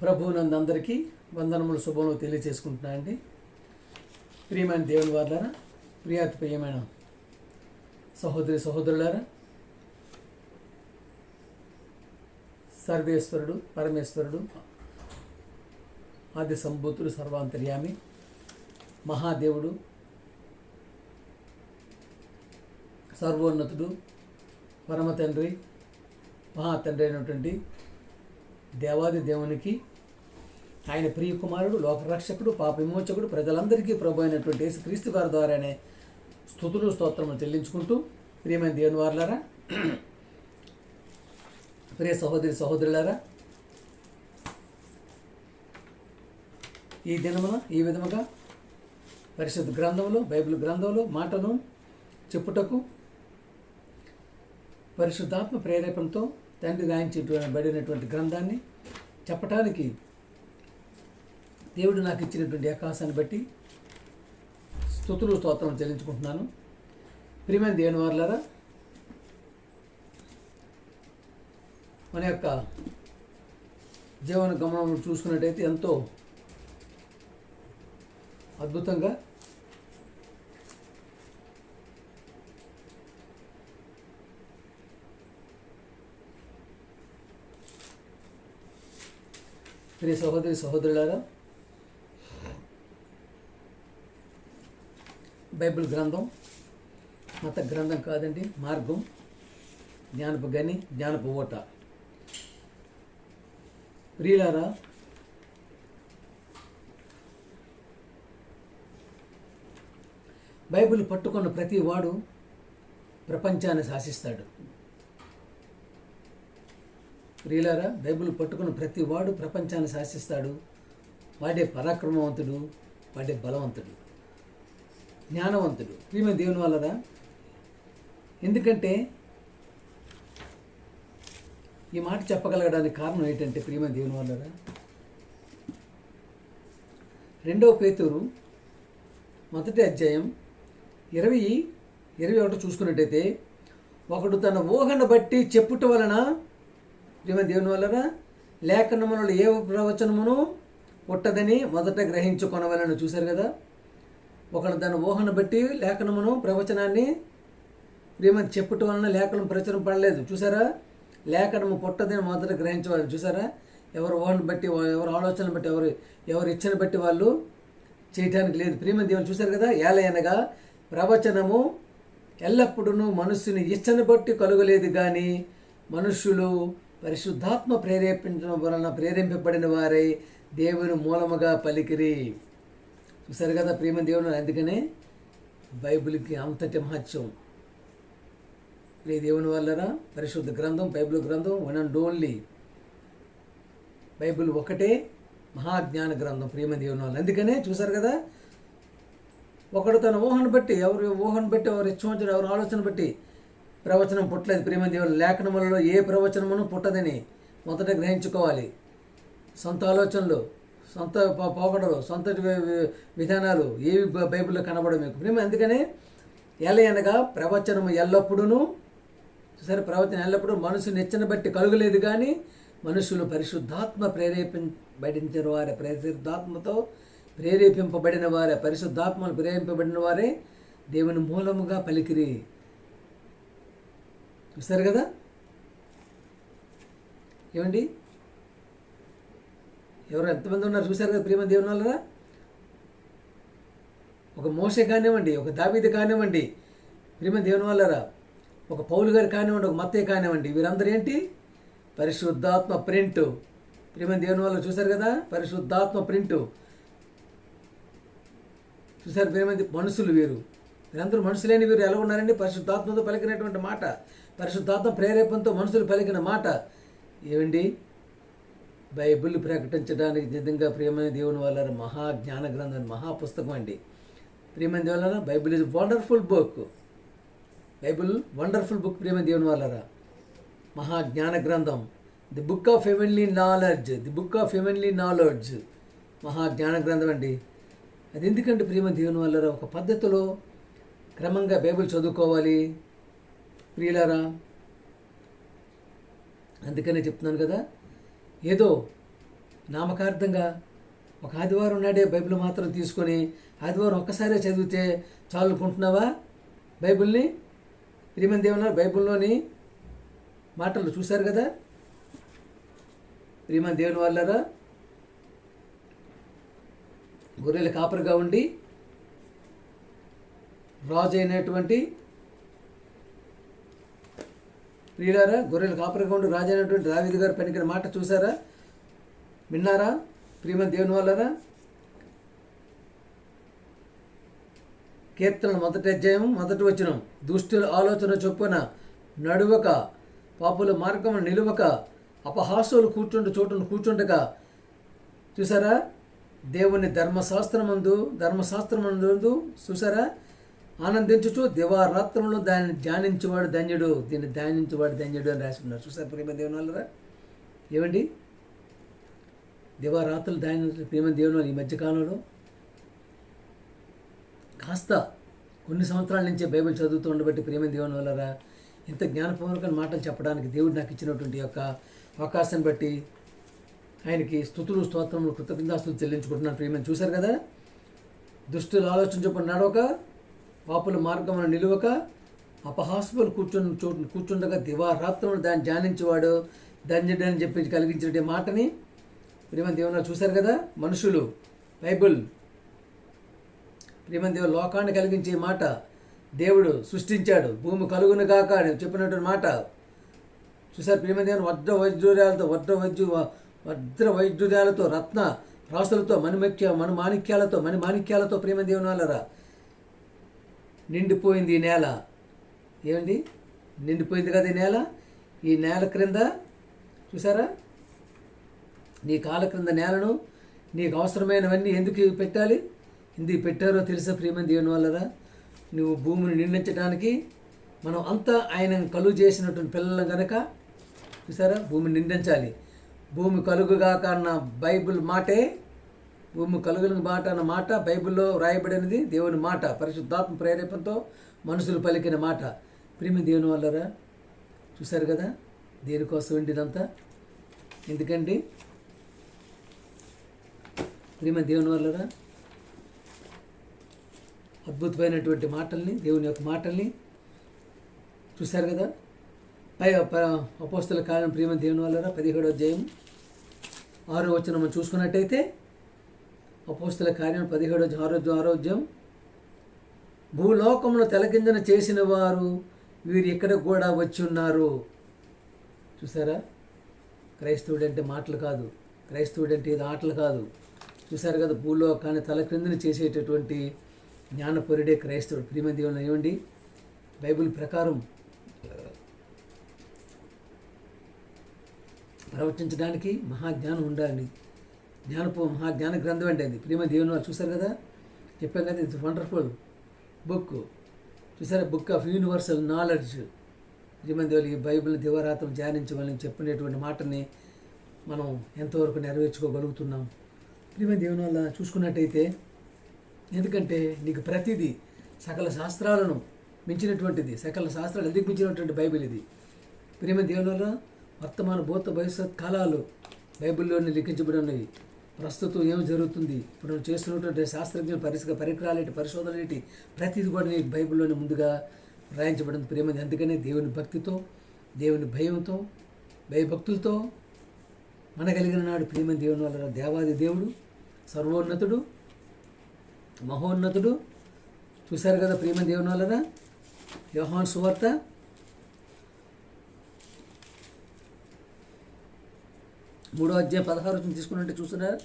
ప్రభువునందు అందరికీ వందనములు శుభములు తెలియచేసుకుంటున్నానండి. ప్రియమైన దేవుని వారులారా, ప్రియమైన సహోదరులారా, సర్వేశ్వరుడు పరమేశ్వరుడు ఆది సంభూతుడు సర్వాంతర్యామి మహాదేవుడు సర్వోన్నతుడు పరమ తండ్రి మహాతండ్రి అయినటువంటి దేవాది దేవునికి ఆయన ప్రియ కుమారుడు లోకరక్షకుడు పాప విమోచకుడు ప్రజలందరికీ ప్రభు అయినటువంటి యేసుక్రీస్తు గారి ద్వారానే స్తుతులు స్తోత్రములు చెల్లించుకుంటూ, ప్రియమైన దేవుని వారులారా, ప్రియ సహోదరులారా, ఈ దినమున ఈ విధముగా పరిశుద్ధ గ్రంథంలో బైబిల్ గ్రంథంలో మాటను చెప్పుటకు పరిశుద్ధాత్మ ప్రేరేపణతో తండ్రి రాయించబడినటువంటి గ్రంథాన్ని చెప్పటానికి దేవుడు నాకు ఇచ్చినటువంటి అవకాశాన్ని బట్టి స్తుతులు స్తోత్రం చెల్లించుకుంటున్నాను. ప్రియమైన దేవుని వారులారా, మన యొక్క జీవన గమనం చూసుకున్నట్టయితే ఎంతో అద్భుతంగా ప్రియ సహోదరులారా, బైబిల్ గ్రంథం మత గ్రంథం కాదండి, మార్గం, జ్ఞానపు గని, జ్ఞానపు ఓట. ప్రియులారా, బైబిల్ పట్టుకున్న ప్రతి వాడు ప్రపంచాన్ని శాసిస్తాడు. ప్రియులారా, బైబిల్ పట్టుకున్న ప్రతి వాడు ప్రపంచాన్ని శాసిస్తాడు. వాడే పరాక్రమవంతుడు, వాడే బలవంతుడు, జ్ఞానవంతుడు. ప్రియమైన దేవుని వల్లరా, ఎందుకంటే ఈ మాట చెప్పగలగడానికి కారణం ఏంటంటే, ప్రియమైన దేవుని వల్లరా, 2 పేతురు 1వ అధ్యాయం 20-21 చూసుకున్నట్టయితే, ఒకడు తన ఊహను బట్టి చెప్పుట వలన, ప్రియమైన దేవుని వల్లరా, లేఖనములలో ఏ ప్రవచనమును పుట్టదని మొదట గ్రహించుకొనవలను. చూశారు కదా, ఒకడు తన ఊహను బట్టి లేఖనమును ప్రవచనాన్ని ప్రియమైన చెప్పుట వలన లేఖనం ప్రచురం పడలేదు. చూసారా, లేఖనము పుట్టదని మొదట గ్రహించవాలి. చూసారా, ఎవరు ఊహను బట్టి, ఎవరు ఆలోచనను బట్టి, ఎవరు ఇచ్చని బట్టి వాళ్ళు చేయటానికి లేదు. ప్రియమైన దేవుని చూశారు కదా, ఏలయనగా ప్రవచనము ఎల్లప్పుడూ మనుష్యుని ఇచ్చని బట్టి కలుగలేదు, కానీ మనుష్యులు పరిశుద్ధాత్మ ప్రేరేపించడం వలన ప్రేరేపింపబడిన వారై దేవుని మూలముగా పలికిరి. చూసారు కదా ప్రియమైన దేవుని, అందుకనే బైబిల్కి అంతటి మహత్యం. ప్రియ దేవుని వల్లరా, పరిశుద్ధ గ్రంథం బైబిల్ గ్రంథం వన్ అండ్ ఓన్లీ. బైబిల్ ఒకటే మహాజ్ఞాన గ్రంథం. ప్రియమైన దేవుని వల్ల, అందుకనే చూసారు కదా, ఒకడు తన ఊహను బట్టి, ఎవరు ఇష్టం, ఎవరు ఆలోచన బట్టి ప్రవచనం పుట్టలేదు. ప్రియమైన దేవుని, లేఖనములలో ఏ ప్రవచనమును పుట్టదని మొదట గ్రహించుకోవాలి. సొంత ఆలోచనలు, సొంత పోకడలు, సొంత విధానాలు ఏవి బైబిల్లో కనబడవు మీకు. ప్రియమైన, అందుకనే ఎలయనగా ప్రవచనము ఎల్లప్పుడూ, సరే, ప్రవచనం ఎల్లప్పుడూ మనుషుని ఇచ్చని బట్టి కలుగలేదు, కానీ మనుషులు పరిశుద్ధాత్మ ప్రేరేపించబడిన వారే, పరిశుద్ధాత్మతో ప్రేరేపింపబడిన వారే, పరిశుద్ధాత్మను ప్రేరేపింపబడిన వారే దేవుని మూలముగా పలికిరి. చూస్తారు కదా, ఏమండి, ఎవరు ఎంతమంది ఉన్నారు చూశారు కదా ప్రియమైన దేవుని వల్లరా. ఒక మోషే కానివ్వండి, ఒక దావీదు కానివ్వండి, ప్రియమైన దేవుని వల్లరా, ఒక పౌలు గారు కానివ్వండి, ఒక మత్తయ్య కానివ్వండి, వీరందరూ ఏంటి, పరిశుద్ధాత్మ ప్రింట్. ప్రియమైన దేవుని వల్ల చూశారు కదా, పరిశుద్ధాత్మ ప్రింట్. చూశారు ప్రియమైన మనుషులు, వీరందరూ మనుషులేని వీరు ఎలా ఉన్నారండి, పరిశుద్ధాత్మతో పలికినటువంటి మాట, పరిశుద్ధాత్మ ప్రేరేపణతో మనుషులు పలికిన మాట. ఏమండి, బైబిల్ ప్రకటించడానికి నిజంగా ప్రియమైన దేవుని వల్ల మహాజ్ఞాన గ్రంథం, మహాపుస్తకం అండి. ప్రియమైన దేవుని వల్ల Bible is wonderful book. Bible wonderful book. ప్రియమైన దేవుని వల్ల మహాజ్ఞాన గ్రంథం, the book of heavenly knowledge, మహాజ్ఞాన గ్రంథం అండి. అది ఎందుకంటే ప్రియమైన దేవుని వల్ల ఒక పద్ధతిలో క్రమంగా బైబిల్ చదువుకోవాలి ప్రియులారా. అందుకనే చెప్తున్నాను కదా, ఏదో నామకార్థంగా ఒక ఆదివారం నాడే బైబిల్ మాత్రం తీసుకొని ఆదివారం ఒక్కసారే చదివితే చాలుకుంటున్నావా బైబిల్ని? ప్రియమైన దేవుని బైబిల్లోని మాటలు చూశారు కదా ప్రియమైన దేవుని వాళ్ళరా. గొర్రెల కాపరిగా ఉండి రాజు అయినటువంటి ప్రియులారా, గొర్రెల కాపరిగా ఉండి రాజు అయినటువంటి దావీదు గారు పలికిన మాట చూసారా, విన్నారా ప్రియమైన దేవుని వాళ్ళరా? కీర్తనలు 1వ అధ్యాయం 1వ వచనం, దుష్టుల ఆలోచన చొప్పున నడువక, పాపుల మార్గమును నిలువక, అపహాసులు కూర్చుండగా చూసారా, దేవుని ధర్మశాస్త్రమందు చూసారా, ఆనందించుచు దివారాత్రములు దాన్ని ధ్యానించేవాడు ధన్యుడు, దీన్ని ధ్యానించేవాడు ధన్యుడు అని రాసి ఉన్నారు. చూసారు ప్రేమ దేవుని వాళ్ళరా? ఏమండి దివారాత్రులు ప్రేమ దేవుని వాళ్ళు ఈ మధ్యకాలంలో కాస్త కొన్ని సంవత్సరాల నుంచే బైబిల్ చదువుతూ ఉండబట్టి ప్రేమ దేవుని వాళ్ళరా ఇంత జ్ఞానపూర్వకమైన మాటలు చెప్పడానికి దేవుడు నాకు ఇచ్చినటువంటి యొక్క అవకాశాన్ని బట్టి ఆయనకి స్తుతులు స్తోత్రములు కృతజ్ఞతాస్తులు చెల్లించుకుంటున్నాను. ప్రియమని చూశారు కదా, దుష్టులు ఆలోచన చొప్పున నడవక, పాపుల మార్గమును నిలువక, అపహాస్యులు కూర్చుండగా దివారాత్రములు దాన్ని ధ్యానించేవాడు ధన్యుడు అని చెప్పి కలిగించిన మాటని ప్రియమని దేవుని చూశారు కదా. మనుషులు బైబిల్ ప్రియమని దేవుడు లోకాన్ని కలిగించే మాట, దేవుడు సృష్టించాడు భూమి కలుగును గాక అని చెప్పినటువంటి మాట చూసారు. ప్రియమని దేవుని వజ్ర వైద్యురాలతో రత్న రాసులతో మణిమాణిక్యాలతో ప్రియమని దేవుని వాళ్ళరా నిండిపోయింది ఈ నేల. ఏమండి నిండిపోయింది కదా ఈ నేల. ఈ నేల క్రింద చూసారా, నీ కాళ్ళ క్రింద నేలను నీకు అవసరమైనవన్నీ ఎందుకు పెట్టాలి, ఎందుకు పెట్టారో తెలుసా ప్రియమని దేవుని వాళ్ళరా? నువ్వు భూమిని నిండించడానికి మనం అంతా ఆయన కలుగు చేసినటువంటి పిల్లలు గనక చూసారా, భూమిని నిందించాలి. భూమి కలుగుగాక అన్న బైబిల్ మాటే, భూమి కలుగుని మాట అన్న మాట బైబిల్లో రాయబడినది దేవుని మాట, పరిశుద్ధాత్మ ప్రేరేపణతో మనుషులు పలికిన మాట. ప్రియమైన దేవుని వాళ్ళరా చూశారు కదా, దేనికోసం ఉండిదంతా ఎందుకండి ప్రియమైన దేవుని వాళ్ళరా? అద్భుతమైనటువంటి మాటల్ని, దేవుని యొక్క మాటల్ని చూశారు కదా. అపోస్తల కార్యం ప్రియమైన దేవుని వాళ్ళరా 17వ అధ్యాయం 6వ వచనం మనం చూసుకున్నట్టయితే, అపోస్తల కార్యం 17వ అధ్యాయం, భూలోకంలో తలకిందన చేసిన వారు వీరు ఇక్కడ కూడా వచ్చి ఉన్నారు. చూసారా, క్రైస్తవుడు అంటే మాటలు కాదు, క్రైస్తవుడు అంటే ఇది ఆటలు కాదు. చూసారు కదా, భూలోకాన్ని తలకిందన చేసేటటువంటి జ్ఞానపరుడే క్రైస్తవుడు. ప్రియమైన దేవుని ఏమండి, బైబిల్ ప్రకారం ప్రవచించడానికి మహాజ్ఞానం ఉండాలి. మహాజ్ఞాన గ్రంథం అండి అది. ప్రియమైన దేవుని వాళ్ళు చూసారు కదా, చెప్పాం కదా, ఇట్స్ వండర్ఫుల్ బుక్. చూసారా, బుక్ ఆఫ్ యూనివర్సల్ నాలెడ్జ్. ప్రియమైన దేవులు ఈ బైబిల్ దివారాత్రం ధ్యానించవాలని చెప్పినటువంటి మాటని మనం ఎంతవరకు నెరవేర్చుకోగలుగుతున్నాం. ప్రియమైన దేవుని వల్ల చూసుకున్నట్టయితే, ఎందుకంటే నీకు ప్రతిదీ సకల శాస్త్రాలను మించినటువంటిది, సకల శాస్త్రాలు ఎందుకు మించినటువంటి బైబిల్ ఇది. ప్రియమైన దేవుని వల్ల వర్తమాన భూత భవిష్యత్ కాలాలు బైబిల్లోనే లిఖించబడి ఉన్నాయి. ప్రస్తుతం ఏం జరుగుతుంది, ఇప్పుడు మనం చేస్తున్నటువంటి శాస్త్రజ్ఞుల పరికరాలేటి, పరిశోధనలేటి, ప్రతిదీ కూడా నీకు బైబిల్లోనే ముందుగా రాయించబడింది. ప్రియమైన అందుకనే దేవుని భక్తితో, దేవుని భయంతో, భయభక్తులతో మనగలిగిన నాడు ప్రియమైన దేవుని వల్ల దేవాది దేవుడు, సర్వోన్నతుడు, మహోన్నతుడు. చూశారు కదా ప్రియమైన దేవుని వలన యోహాను సువార్త 3వ అధ్యాయం 16 తీసుకున్నట్టు చూస్తున్నారు.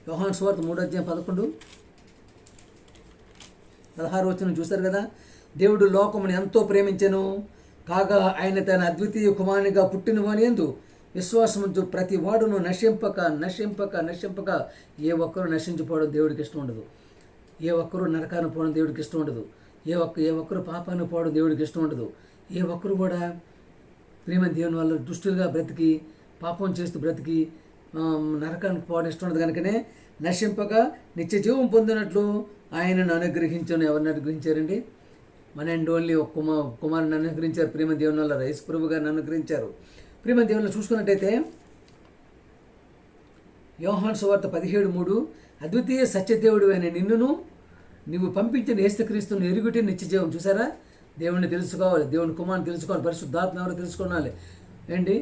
యోహాను సువార్త 3వ అధ్యాయం 11-16 చూశారు కదా, దేవుడు లోకమును ఎంతో ప్రేమించెను, కాగా ఆయన తన అద్వితీయ కుమారునిగా పుట్టిన వాని యందు విశ్వాసముంచు ప్రతి వాడును నశింపక ఏ ఒక్కరూ నశించిపోవడం దేవుడికి ఇష్టం ఉండదు. ఏ ఒక్కరూ నరకాన్ని పోవడం దేవుడికి ఇష్టం ఉండదు. ఏ ఒక్కరు పాపాన్ని పోవడం దేవుడికి ఇష్టం ఉండదు. ఏ ఒక్కరు కూడా ప్రియమైన దేవుని వల్ల దుష్టులుగా బ్రతికి, పాపం చేస్తూ బ్రతికి నరకానికి పోవడం ఇష్టం ఉండదు. కనుకనే నశింపక నిత్య జీవం పొందినట్లు ఆయనను అనుగ్రహించను. ఎవరిని అనుగ్రహించారండి? మన అండ్ ఓన్లీ ఒక కుమారుని అనుగ్రహించారు. ప్రియమైన దేవుని వల్ల యేసు ప్రభు గారిని అనుగ్రహించారు. ప్రియమైన దేవుని చూసుకున్నట్టయితే యోహాను సువార్త 17:3 అద్వితీయ సత్యదేవుడు అయిన నిన్నును నువ్వు పంపించిన యేసుక్రీస్తును ఎరుగుటే నిత్యజీవం. చూసారా, దేవుణ్ణి తెలుసుకోవాలి, దేవుని కుమారుని తెలుసుకోవాలి, పరిశుద్ధాత్మ ఎవరో తెలుసుకోవాలి. ఏంటి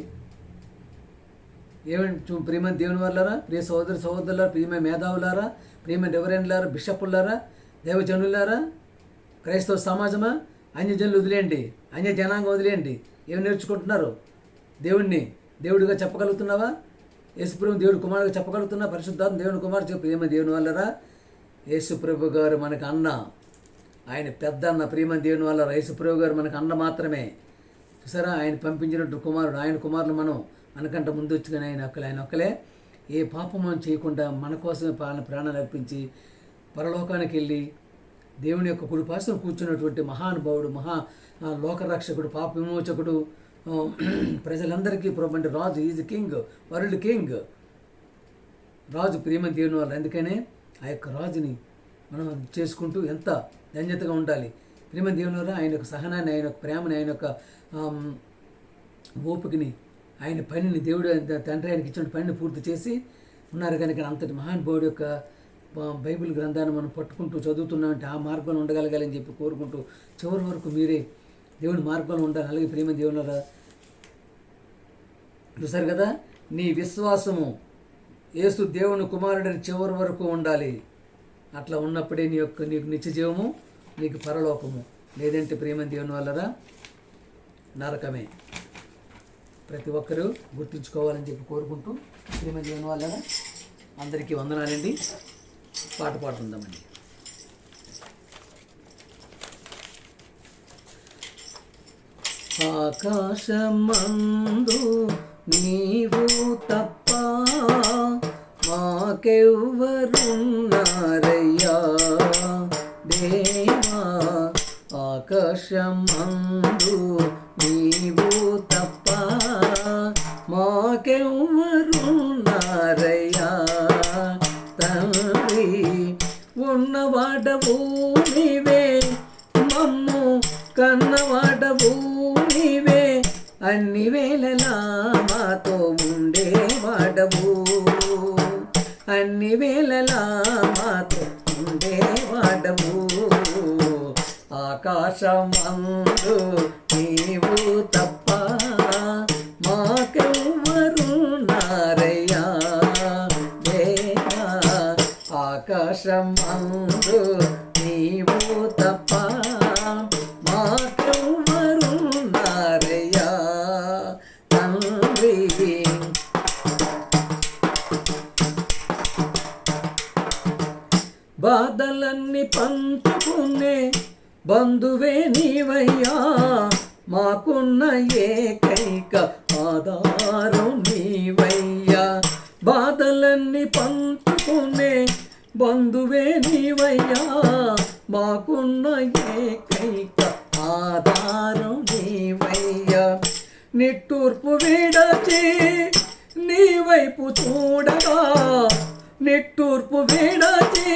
ఏమంటే ప్రియమైన దేవుని వాళ్ళారా, ప్రియ సహోదరులారా, ప్రియమైన మేధావులారా, ప్రియమైన రెవరెండ్లారా, బిషప్పులారా, దైవజనులారా, క్రైస్తవ సమాజమా, అన్యజనులు వదిలేయండి, అన్య జనాంగం వదిలేయండి. ఏమి నేర్చుకుంటున్నారు? దేవుడిని దేవుడిగా చెప్పగలుగుతున్నావా? యేసుప్రభు దేవుడు కుమారుగా చెప్పగలుగుతున్నా? పరిశుద్ధాత్మ దేవుని కుమారు ప్రియమైన దేవుని వాళ్ళరా, యేసుప్రభు గారు మనకు అన్న, ఆయన పెద్ద అన్న. ప్రియమైన దేవుని వాళ్ళరా, యేసుప్రభు గారు మనకు అన్న మాత్రమే. చూసారా, ఆయన పంపించినట్టు కుమారుడు, ఆయన కుమారులు మనం మనకంట ముందు వచ్చుకొని ఆయన ఒక్కలే ఏ పాపం చేయకుండా మన కోసమే ప్రాణాలు అర్పించి పరలోకానికి వెళ్ళి దేవుని యొక్క కుడిపార్శ్వన కూర్చున్నటువంటి మహానుభావుడు, లోకరక్షకుడు, పాప విమోచకుడు, ప్రజలందరికీ అంటే రాజు. ఈజ్ కింగ్, వరల్డ్ కింగ్, రాజు. ప్రియమైన దేవుని వాళ్ళు. అందుకనే ఆ యొక్క రాజుని మనం చేసుకుంటూ ఎంత ధన్యతగా ఉండాలి. ప్రియమైన దేవుని వల్ల ఆయన యొక్క సహనాన్ని, ఆయన యొక్క ప్రేమని, ఆయన యొక్క ఓపికని, ఆయన పనిని, దేవుడు తండ్రి ఆయనకి ఇచ్చిన పనిని పూర్తి చేసి ఉన్నారు. కనుక అంతటి మహానుభావుడు యొక్క బైబిల్ గ్రంథాన్ని మనం పట్టుకుంటూ చదువుతున్నామంటే ఆ మార్గంలో ఉండగలగాలని చెప్పి కోరుకుంటూ చివరి వరకు మీరే దేవుని మార్గంలో ఉండాలి. అలాగే ప్రియమైన దేవుని వల్ల చూసారు కదా, నీ విశ్వాసము యేసు దేవుని కుమారుడిని చివరి వరకు ఉండాలి. అట్లా ఉన్నప్పుడే నీకు నిత్యజీవము, నీకు పరలోకము. లేదంటే ప్రియమైన దేవుని వల్లరా నరకమే. ప్రతి ఒక్కరూ గుర్తుంచుకోవాలని చెప్పి కోరుకుంటూ ప్రియమైన దేవుని వల్లరా అందరికీ వందనాలండి. పాట పాడుతుందామండి. ఆకాశమందు నీవు తప్ప మాకెవ్వరున్నారయ్యా దేవా, ఆకాశమందు నీవు తప్ప మాకెవ్వరున్నారయ్యా తండ్రి. ఉన్నవాడవు నీవే, మమ్ము కన్నవాడవు నీవే, అన్ని వేళలా మాతో ఉండేవాడవు, అన్ని వేళలా మాతో ఉండేవాడవు. ఆకాశమందు నీవు తప్ప మాకెవ్వరున్నారయ్యా దేవా, ఆకాశమందు నీవు తప్ప మాకెవ్వరున్నారయ్యా తండ్రి. బాధలన్నీ పంచుకునే బంధువే నీవయ్యా, మాకున్న ఏకైక ఆధారం నీవయ్యా. బాధలన్నీ పంచుకునే బంధువే నీవయ్యా, మాకున్న ఏకైక ఆధారం నీవయ్యా. నిట్టూర్పు విడచి నీ వైపు చూడగా, నిట్టూర్పు విడచి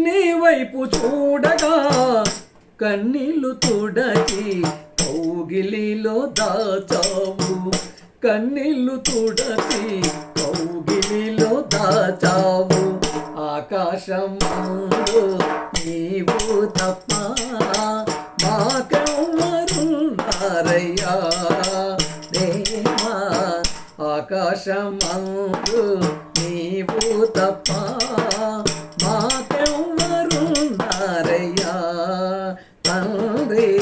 నీ వైపు చూడగా, కన్నీళ్లు తుడచి కౌగిలిలో దాచావు, కన్నీళ్లు తుడచి కౌగిలిలో దాచావు. ఆకాశమందు నీవు తప్ప మాకెవ్వరున్నారయ్యా దేవా, ఆకాశమందు నీవు తప్ప మాకెవ్వరున్నారయ్యా తండ్రి.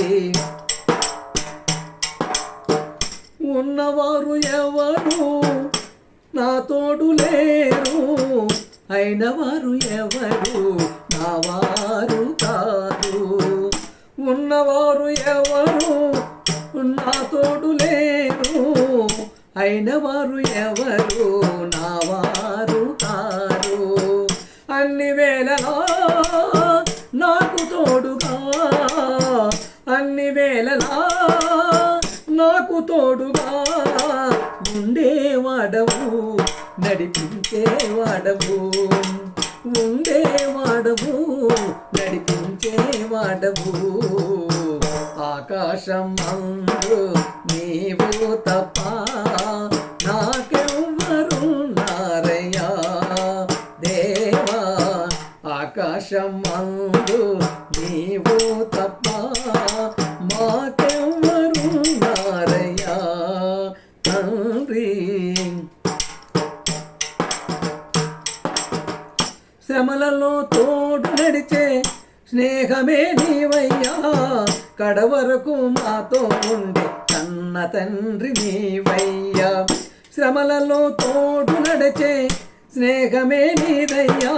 ఉన్నవారు ఎవరు నా తోడు లేరు, అయినవారు ఎవరు నా వారు కాదు. ఉన్నవారు ఎవరు నా తోడు లేరు, అయినవారు ఎవరు నా వారు కారు. అన్ని వేళలా నాకు తోడుగా, అన్ని వేళలా నాకు తోడుగా ఉండేవాడవు, నడిపించేవాడవు, ఉండేవాడవు, నడిపించేవాడవు. ఆకాశమందు నీవు తప్ప నాకెవ్వరున్నారయ్యా ఆకాశమందు నీవు తప్ప మాకెవ్వరున్నారయ్యా తండ్రి. శ్రమలలో తోడు నడిచే స్నేహమే నీవయ్యా, కడవరకు మాతో ఉండే కన్న తండ్రి నీవయ్యా. శ్రమలలో తోడు నడిచే స్నేహమే నీదయ్యా,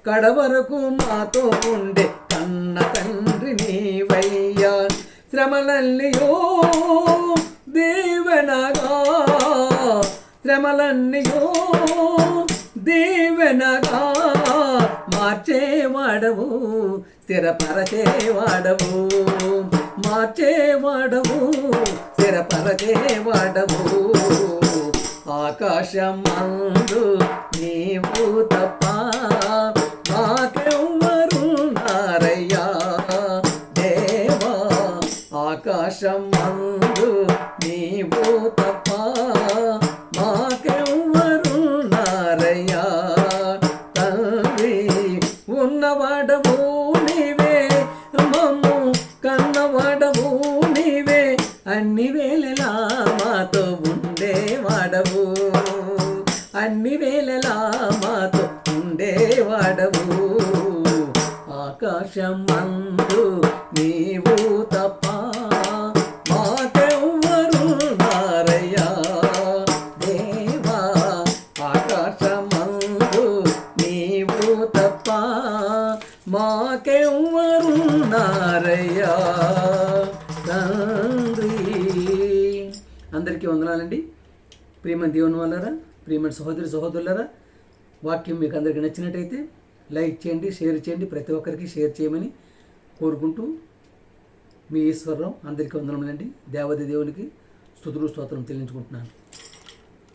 కడవరకు మాతో ఉండే కన్న తండ్రి నీవయ్యా. శ్రమలన్నయో దీవెనగా, శ్రమలన్నయో దీవెనగా మార్చేవాడవు, స్థిరపరచేవాడవు, మార్చేవాడవు, స్థిరపరచేవాడవు. ఆకాశమందు నీవు తప్ప మాకెవ్వరున్నారయ్యా దేవా. ఆకాశమందు నీవు తప్ప మాకెవ్వరున్నారయ్యా తండ్రి. ఉన్నవాడవు నీవే, మమ్ము కన్నవాడవు నీవే, అన్ని వేళలా మాతో ఉండేవాడవు, అన్ని వేళలా మాతో ఉండేవాడవు. ఆకాశమందు నీవు తప్ప మాకెవ్వరున్నారయ్యా దేవా. ఆకాశమందు నీవు తప్ప మాకెవ్వరున్నారయ్యా తండ్రి. అందరికీ వందనాలండి. ప్రియమైన దేవుని వాళ్ళారా, ప్రియమైన సహోదరులారా, వాక్యం మీకు అందరికీ నచ్చినట్టయితే లైక్ చేయండి, షేర్ చేయండి, ప్రతి ఒక్కరికి షేర్ చేయమని కోరుకుంటూ మీ ఈశ్వరరావు. అందరికీ వందనములండి. దేవాది దేవునికి స్తుతులు స్తోత్రం చెల్లించుకుంటున్నాను.